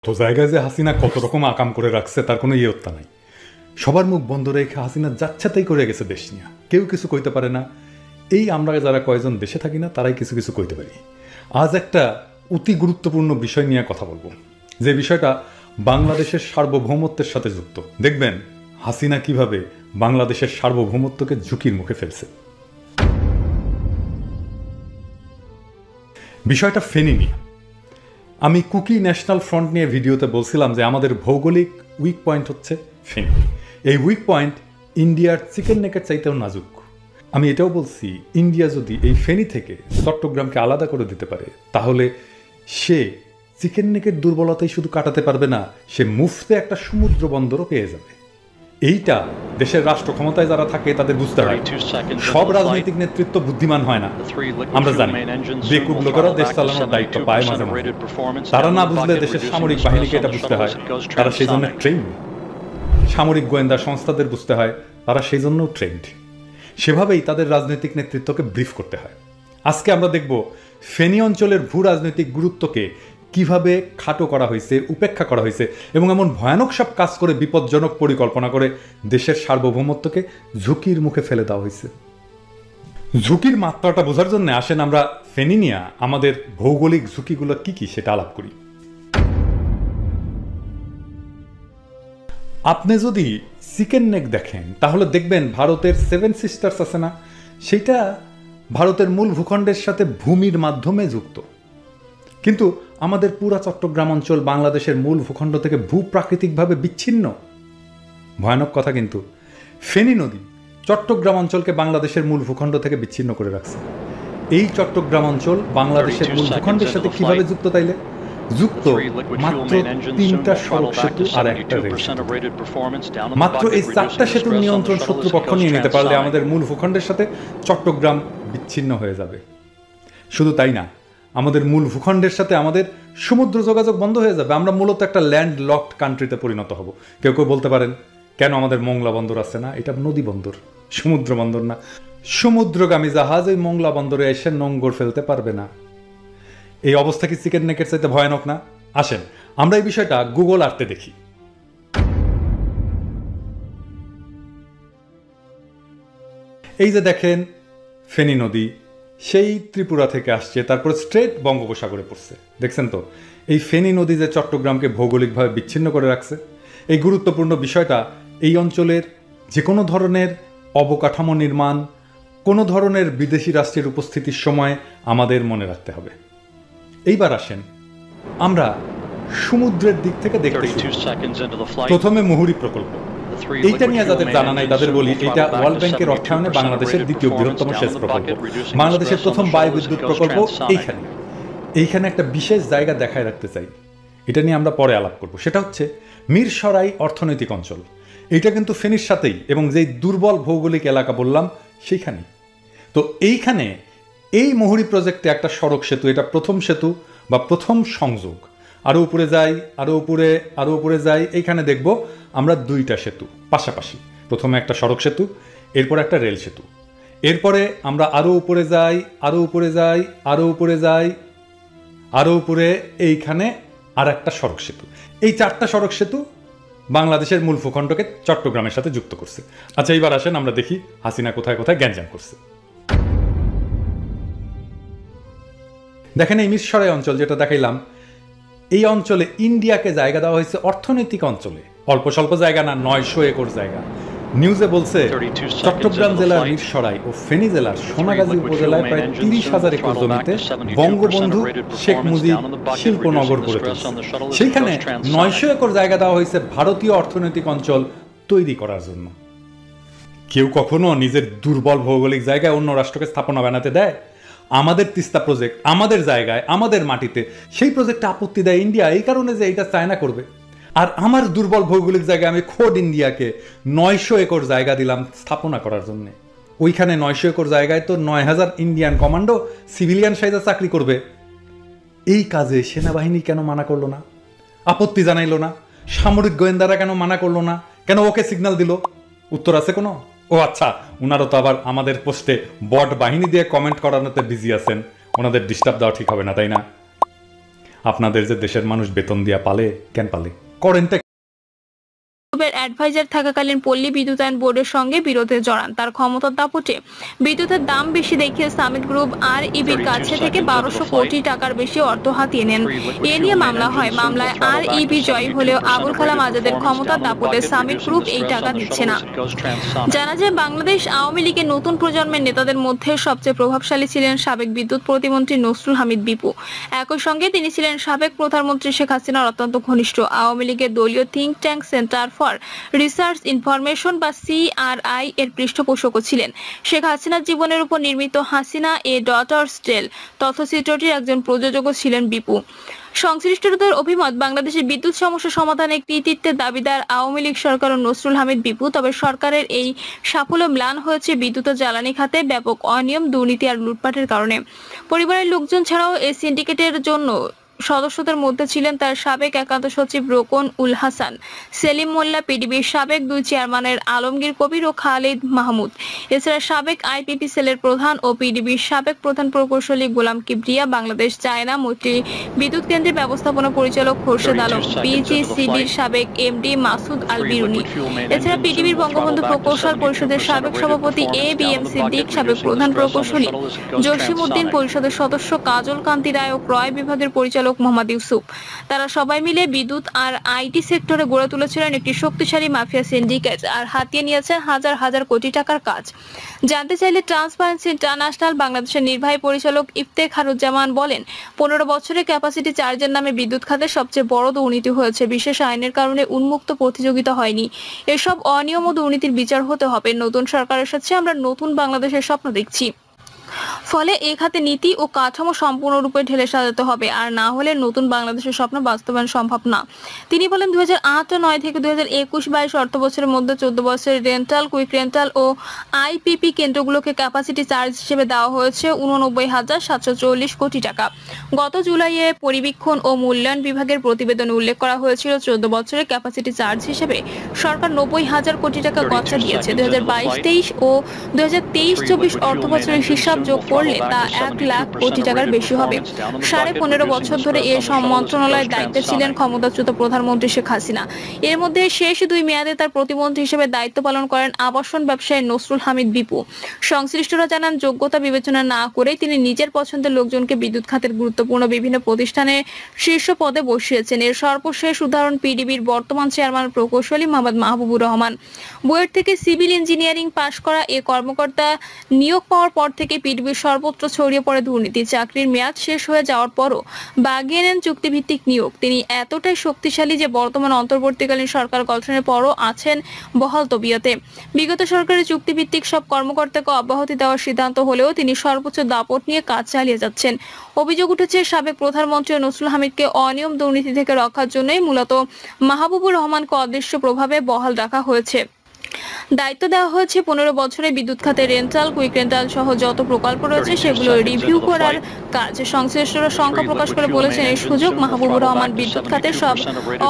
তো জায়গায় যে হাসিনা কত রকম আকাম করে রাখছে তার কোনো ইয়ত্তা নাই। সবার মুখ বন্ধ রেখে হাসিনা যাচ্ছাতেই করে গেছে দেশ নিয়ে, কেউ কিছু কইতে পারে না। এই আমরা যারা কয়জন দেশে থাকি না তারাই কিছু কিছু কইতে পারি। আজ একটা অতি গুরুত্বপূর্ণ বিষয় নিয়ে কথা বলবো, যে বিষয়টা বাংলাদেশের সার্বভৌমত্বের সাথে যুক্ত। দেখবেন হাসিনা কিভাবে বাংলাদেশের সার্বভৌমত্বকে ঝুঁকির মুখে ফেলছে। বিষয়টা ফেনী নিয়ে। আমি কুকি ন্যাশনাল ফ্রন্ট নিয়ে ভিডিওতে বলছিলাম যে আমাদের ভৌগোলিক উইক পয়েন্ট হচ্ছে ফেনী। এই উইক পয়েন্ট ইন্ডিয়ার চিকেন নেকের চাইতেও নাজুক। আমি এটাও বলছি, ইন্ডিয়া যদি এই ফেনী থেকে চট্টগ্রামকে আলাদা করে দিতে পারে তাহলে সে চিকেন নেকের দুর্বলতাই শুধু কাটাতে পারবে না, সে মুফতে একটা সমুদ্র বন্দরও পেয়ে যাবে। এইটা দেশের রাষ্ট্র ক্ষমতায় যারা থাকে তাদের বুঝতে হয়। সব রাজনৈতিক নেতৃত্ব বুদ্ধিমান হয় না, আমরা জানি। বেকুব লোকেরা দেশ চালানোর দায়িত্ব পায় মাঝে মাঝে। তারা না বুঝলে দেশের সামরিক বাহিনীকে এটা বুঝতে হয়, তারা সেই জন্য ট্রেন্ড। সামরিক গোয়েন্দা সংস্থাদের বুঝতে হয়, তারা সেই জন্যও ট্রেন্ড। সেভাবেই তাদের রাজনৈতিক নেতৃত্বকে ব্রিফ করতে হয়। আজকে আমরা দেখব ফেনী অঞ্চলের ভূ রাজনৈতিক গুরুত্বকে কিভাবে খাটো করা হয়েছে, উপেক্ষা করা হয়েছে, এবং এমন ভয়ানক সব কাজ করে বিপজ্জনক পরিকল্পনা করে দেশের সার্বভৌমত্বকে ঝুঁকির মুখে ফেলে দেওয়া হয়েছে। ঝুঁকির মাত্রাটা বোঝার জন্য আসেন আমরা ফেনী নিয়ে আমাদের ভৌগোলিক ঝুঁকিগুলো কি কি সেটা আলাপ করি। আপনি যদি চিকেন নেক দেখেন তাহলে দেখবেন ভারতের 7 সিস্টার্স আছে না, সেইটা ভারতের মূল ভূখণ্ডের সাথে ভূমির মাধ্যমে যুক্ত। কিন্তু আমাদের পুরা চট্টগ্রাম অঞ্চল বাংলাদেশের মূল ভূখণ্ড থেকে ভূপ্রাকৃতিকভাবে বিচ্ছিন্ন। ভয়ানক কথা, কিন্তু ফেনী নদী চট্টগ্রাম অঞ্চলকে বাংলাদেশের মূল ভূখণ্ড থেকে বিচ্ছিন্ন করে রাখছে। এই চট্টগ্রাম অঞ্চল বাংলাদেশের মূল ভূখণ্ডের সাথে কিভাবে যুক্ত? তাইলে যুক্ত মাত্র 3টা সড়ক সেতু আর একটা রেল সেতু। মাত্র এই 4টা সেতুর নিয়ন্ত্রণ শত্রুপক্ষ নিয়ে নিতে পারলে আমাদের মূল ভূখণ্ডের সাথে চট্টগ্রাম বিচ্ছিন্ন হয়ে যাবে। শুধু তাই না, আমাদের মূল ভূখণ্ডের সাথে আমাদের সমুদ্র যোগাযোগ বন্ধ হয়ে যাবে। আমরা মূলত একটা ল্যান্ড লকড কান্ট্রিতে পরিণত হব। কেউ কেউ বলতে পারেন, কেন আমাদের মোংলা বন্দর আছে না? এটা নদী বন্দর, সমুদ্র বন্দর না। সমুদ্রগামী জাহাজ এই মোংলা বন্দরে এসে নোঙ্গর ফেলতে পারবে না। এই অবস্থা কি চিকেন নেকের চাইতে ভয়ানক না? আসেন আমরা এই বিষয়টা গুগল আর্থে দেখি। এই যে দেখেন ফেনী নদী সেই ত্রিপুরা থেকে আসছে, তারপর স্ট্রেট বঙ্গোপসাগরে পড়ছে। দেখছেন তো এই ফেনী নদী যে চট্টগ্রামকে ভৌগোলিকভাবে বিচ্ছিন্ন করে রাখছে। এই গুরুত্বপূর্ণ বিষয়টা এই অঞ্চলের যে কোনো ধরনের অবকাঠামো নির্মাণ, কোনো ধরনের বিদেশি রাষ্ট্রের উপস্থিতির সময় আমাদের মনে রাখতে হবে। এইবার আসেন আমরা সমুদ্রের দিক থেকে দেখতে শুরু। প্রথমে মুহুরী প্রকল্প। এইটা নিয়ে যাদের জানা নাই তাদের বলি, এটা ওয়ার্ল্ড ব্যাংকের অর্থায়নে বাংলাদেশের দ্বিতীয় বৃহত্তম সেচ প্রকল্প, বাংলাদেশের প্রথম বায়ু বিদ্যুৎ প্রকল্প। এইখানে একটা বিশেষ জায়গা দেখায় রাখতে চাই, এটা নিয়ে আমরা পরে আলাপ করব। সেটা হচ্ছে মিরসরাই অর্থনৈতিক অঞ্চল। এটা কিন্তু ফেনীর সাথেই, এবং যেই দুর্বল ভৌগোলিক এলাকা বললাম সেইখানেই। তো এইখানে এই মুহুরী প্রজেক্টে একটা সড়ক সেতু, এটা প্রথম সেতু বা প্রথম সংযোগ। আরও উপরে যাই, আরও উপরে যাই, এইখানে দেখব আমরা 2টা সেতু পাশাপাশি। প্রথমে একটা সড়ক সেতু, এরপর একটা রেল সেতু। এরপরে আমরা আরও উপরে যাই, আরও উপরে এইখানে আর একটা সড়ক সেতু। এই 4টা সড়ক সেতু বাংলাদেশের মূল ভূখণ্ডকে চট্টগ্রামের সাথে যুক্ত করছে। আচ্ছা এইবার আসেন আমরা দেখি হাসিনা কোথায় কোথায় গ্যাঞ্জাম করছে। দেখেন এই মিরসরাই অঞ্চল যেটা দেখাইলাম, এই অঞ্চলে ইন্ডিয়াকে জায়গা দেওয়া হয়েছে অর্থনৈতিক অঞ্চলে। অল্প স্বল্প জায়গা না, 900 একর জায়গা। নিউজে বলছে চট্টগ্রাম জেলার মিরসরাই ও ফেনী জেলার সোনাগাজী উপজেলায় প্রায় 30,000 একর জমিতে বঙ্গবন্ধু শেখ মুজিব শিল্পনগর গড়ে তুলছে। সেইখানে 900 একর জায়গা দেওয়া হয়েছে ভারতীয় অর্থনৈতিক অঞ্চল তৈরি করার জন্য। কেউ কখনো নিজের দুর্বল ভৌগোলিক জায়গায় অন্য রাষ্ট্রকে স্থাপনা বানাতে দেয়? আমাদের তিস্তা প্রজেক্ট আমাদের জায়গায়, আমাদের মাটিতে, সেই প্রজেক্টে আপত্তি দেয় ইন্ডিয়া এই কারণে যে এটা চায়না করবে। আর আমার দুর্বল ভৌগোলিক জায়গায় আমি খোদ ইন্ডিয়াকে 900 একর জায়গা দিলাম স্থাপনা করার জন্য। ওইখানে 900 একর জায়গায় তো 9,000 ইন্ডিয়ান কমান্ডো সিভিলিয়ান সাইজে চাকরি করবে। এই কাজে সেনাবাহিনী কেন মানা করলো না? আপত্তি জানাইলো না? সামরিক গোয়েন্দারা কেন মানা করলো না? কেন ওকে সিগন্যাল দিল? উত্তর আছে কোনো? ও আচ্ছা, ওনারা তো আবার আমাদের পোস্টে বট বাহিনী দিয়ে কমেন্ট করানোতে বিজি আছেন, ওনাদের ডিস্টার্ব দেওয়া ঠিক হবে না, তাই না? আপনাদের যে দেশের মানুষ বেতন দিয়া পালে, কেন পালে করেনটা? অ্যাডভাইজার থাকাকালীন পল্লী বিদ্যুতায়ন বোর্ডের সঙ্গে বিরোধে জড়ান। তার ক্ষমতার দাপটে বিদ্যুতের দাম বেশি দেখিয়ে সামিট গ্রুপ আর ইবির কাছে থেকে 1200 কোটি টাকার বেশি অর্থ হাতিয়ে নেন। এ নিয়ে মামলা হয়। মামলায় আর ইবি জয়ী হলেও আবুল কালাম আজাদের ক্ষমতার দাপটে সামিট গ্রুপ এই টাকা দিচ্ছে না। জানা যায়, বাংলাদেশ আওয়ামী লীগের নতুন প্রজন্মের নেতাদের মধ্যে সবচেয়ে প্রভাবশালী ছিলেন সাবেক বিদ্যুৎ প্রতিমন্ত্রী নসরুল হামিদ বিপু। একই সঙ্গে তিনি ছিলেন সাবেক প্রধানমন্ত্রী শেখ হাসিনার অত্যন্ত ঘনিষ্ঠ। আওয়ামী লীগের দলীয় think tank centre for research information বা CRI এর পৃষ্ঠপোষকও ছিলেন। শেখ হাসিনার জীবনের উপর নির্মিত হাসিনা এ ডটার্স টেল তথ্যচিত্রটির একজন প্রযোজকও ছিলেন বিপু। সংশ্লিষ্টদের অভিমত, বাংলাদেশের বিদ্যুৎ সমস্যা সমাধানে কৃতিত্বের দাবিদার আওয়ামী লীগ সরকার ও নসরুল হামিদ বিপু। তবে সরকারের এই সাফল্য ম্লান হয়েছে বিদ্যুৎ ও জ্বালানি খাতে ব্যাপক অনিয়ম, দুর্নীতি আর লুটপাটের কারণে। পরিবারের লোকজন ছাড়াও এই সিন্ডিকেটের জন্য সদস্যদের মধ্যে ছিলেন তার সাবেক একান্ত সচিব রোকন উল হাসান, সেলিম মোল্লা, পিডিবির সাবেক 2 চেয়ারম্যানের আলমগীর কবির ও খালিদ মাহমুদ। এছাড়া সাবেক IPP সেলের প্রধান ও পিডিবির সাবেক প্রধান প্রকৌশলী গোলাম কিবরিয়া, বাংলাদেশ চায়না মৈত্রী বিদ্যুৎ কেন্দ্রের ব্যবস্থাপনা পরিচালক খোরশেদ আলম, BGCBর সাবেক MD মাসুদ আল বিরুনি। এছাড়া পিডিবির বঙ্গবন্ধু প্রকৌশল পরিষদের সাবেক সভাপতি ABM সিদ্দিক, সাবেক প্রধান প্রকৌশলী জসিম উদ্দিন, পরিষদের সদস্য কাজল কান্তি রায় ও ক্রয় বিভাগের পরিচালক মোহাম্মদ ইউসুফ। তারা সবাই মিলে বিদ্যুৎ আর IT সেক্টরে গড়ে তুলেছিলেন একটি শক্তিশালী মাফিয়া সিন্ডিকেট আর হাতিয়ে নিয়েছেন হাজার হাজার কোটি টাকার কাজ। জানতে চাইলে ট্রান্সপারেন্সি ইন্টারন্যাশনাল বাংলাদেশের নির্বাহী পরিচালক ইফতেখারুজ্জামান বলেন, 15 বছরে ক্যাপাসিটি চার্জের নামে বিদ্যুৎ খাতে সবচেয়ে বড় দুর্নীতি হয়েছে। বিশেষ আইনের কারণে উন্মুক্ত প্রতিযোগিতা হয়নি। এসব অনিয়ম ও দুর্নীতির বিচার হতে হবে। নতুন সরকার এসেছে, আমরা নতুন বাংলাদেশের স্বপ্ন দেখছি। ফলে এই খাতে নীতি ও কাঠামো সম্পূর্ণরূপে ঢেলে সাজাতে হবে, আর না হলে নতুন বাংলাদেশের স্বপ্ন বাস্তবায়ন সম্ভব না। তিনি বলেন, 2008-9 থেকে 2021-22 অর্থ বছরের মধ্যে 14 বছরের রেন্টাল, কুইক রেন্টাল ও IPP কেন্দ্রগুলোকে ক্যাপাসিটি চার্জ হিসেবে দেওয়া হয়েছে 89,740 কোটি টাকা। গত জুলাইয়ে পরিবীক্ষণ ও মূল্যায়ন বিভাগের প্রতিবেদনে উল্লেখ করা হয়েছিল, 14 বছরের ক্যাপাসিটি চার্জ হিসেবে সরকার 90,000 কোটি টাকা গচ্ছা দিয়েছে। 2022-23 ও 2023-24 অর্থ বছরের হিসাব যোগ করলে তা 1 লাখ কোটি টাকার বেশি হবে। 15.5 বছর ধরে এই মন্ত্রণালয়ের দায়িত্বে ছিলেন ক্ষমতাচ্যুত প্রধানমন্ত্রী শেখ হাসিনা। এর মধ্যে শেষ 2 মেয়াদে তার প্রতিমন্ত্রী হিসেবে দায়িত্ব পালন করেন আবাসন ব্যবসায়ী নসরুল হামিদ বিপু। সংশ্লিষ্টরা জানান, যোগ্যতা বিবেচনা না করে তিনি নিজের পছন্দের লোকজনকে বিদ্যুৎ খাতের গুরুত্বপূর্ণ বিভিন্ন প্রতিষ্ঠানে শীর্ষ পদে বসিয়েছেন। এর সর্বশেষ উদাহরণ পিডিবির বর্তমান চেয়ারম্যান প্রকৌশলী মোহাম্মদ মাহবুবুর রহমান। বুয়েট থেকে সিভিল ইঞ্জিনিয়ারিং পাশ করা এ কর্মকর্তা নিয়োগ পাওয়ার পর থেকে পিডিবির সর্বত্র ছড়িয়ে পড়ে দুর্নীতি। চাকরির মেয়াদ শেষ হয়ে যাওয়ার পরও বাগিয়ে নেন চুক্তিভিত্তিক নিয়োগ। তিনি এতটাই শক্তিশালী যে বর্তমান অন্তর্বর্তীকালীন সরকার গঠনের পরও আছেন বহাল তবিয়তে। বিগত সরকারের চুক্তিভিত্তিক সব কর্মকর্তাকে অব্যাহতি দেওয়ার সিদ্ধান্ত হলেও তিনি সর্বোচ্চ দাপট নিয়ে কাজ চালিয়ে যাচ্ছেন। অভিযোগ উঠেছে, সাবেক প্রধানমন্ত্রী নসরুল হামিদকে অনিয়ম দুর্নীতি থেকে রক্ষার জন্যই মূলত মাহবুবুর রহমানকে অদৃশ্য প্রভাবে বহাল রাখা হয়েছে। দায়িত্ব দেওয়া হয়েছে 15 বছরে বিদ্যুৎ খাতে রেন্টাল, কুইক রেন্টাল সহ যত প্রকল্প রয়েছে সেগুলো রিভিউ করার কাজ। সংশ্লিষ্টরা সংখ্যা প্রকাশ করে বলেছেন, এই সুযোগ মাহবুবুর রহমান বিদ্যুৎ খাতে সব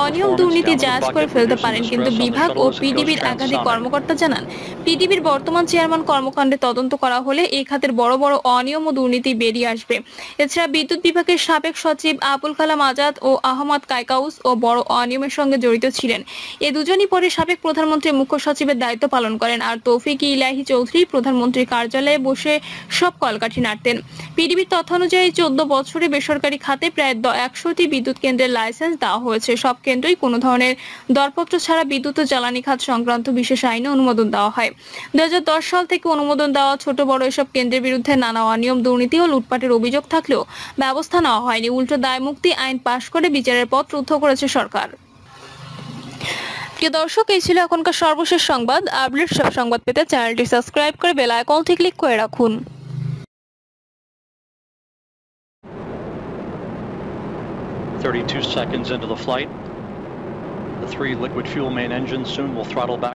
অনিয়ম দুর্নীতি জায়েজ করে ফেলতে পারেন। কিন্তু বিভাগ ও পিডিবির একাধিক কর্মকর্তা জানান, পিডিবির বর্তমান চেয়ারম্যান কর্মকাণ্ডে তদন্ত করা হলে এই খাতের বড় বড় অনিয়ম ও দুর্নীতি বেরিয়ে আসবে। এছাড়া বিদ্যুৎ বিভাগের সাবেক সচিব আবুল কালাম আজাদ ও আহমদ কায়কাউস ও বড় অনিয়মের সঙ্গে জড়িত ছিলেন। এ দুজনই পরে সাবেক প্রধানমন্ত্রীর মুখ্য সচিবের দায়িত্ব পালন করেন। আর তৌফিক ইলাহি চৌধুরী প্রধানমন্ত্রীর কার্যালয়ে বসে সব কলকাঠি নাড়তেন। পিডিবির তথ্য অনুযায়ী 14 বছরে বেসরকারি খাতে প্রায় 100টি বিদ্যুৎ কেন্দ্রের লাইসেন্স দেওয়া হয়েছে। সব কেন্দ্রই কোনো ধরনের দরপত্র ছাড়া বিদ্যুৎ ও জ্বালানি খাত সংক্রান্ত বিশেষ আইনে অনুমোদন দেওয়া হয়। 2010 সাল থেকে অনুমোদন দেওয়া ছোট বড় এসব কেন্দ্রের বিরুদ্ধে নানা অনিয়ম, দুর্নীতি ও লুটপাটের অভিযোগ থাকলেও ব্যবস্থা নেওয়া হয়নি। উল্টো দায়মুক্তি আইন পাশ করে বিচারের পথ রুদ্ধ করেছে সরকার। প্রিয় দর্শক, এই ছিল এখনকার সর্বশেষ সংবাদ। আপডেট সব সংবাদ পেতে চ্যানেলটি সাবস্ক্রাইব করে বেল আইকনটি ক্লিক করে রাখুন। 32 seconds into the flight. The 3 liquid fuel main engines soon will throttle back.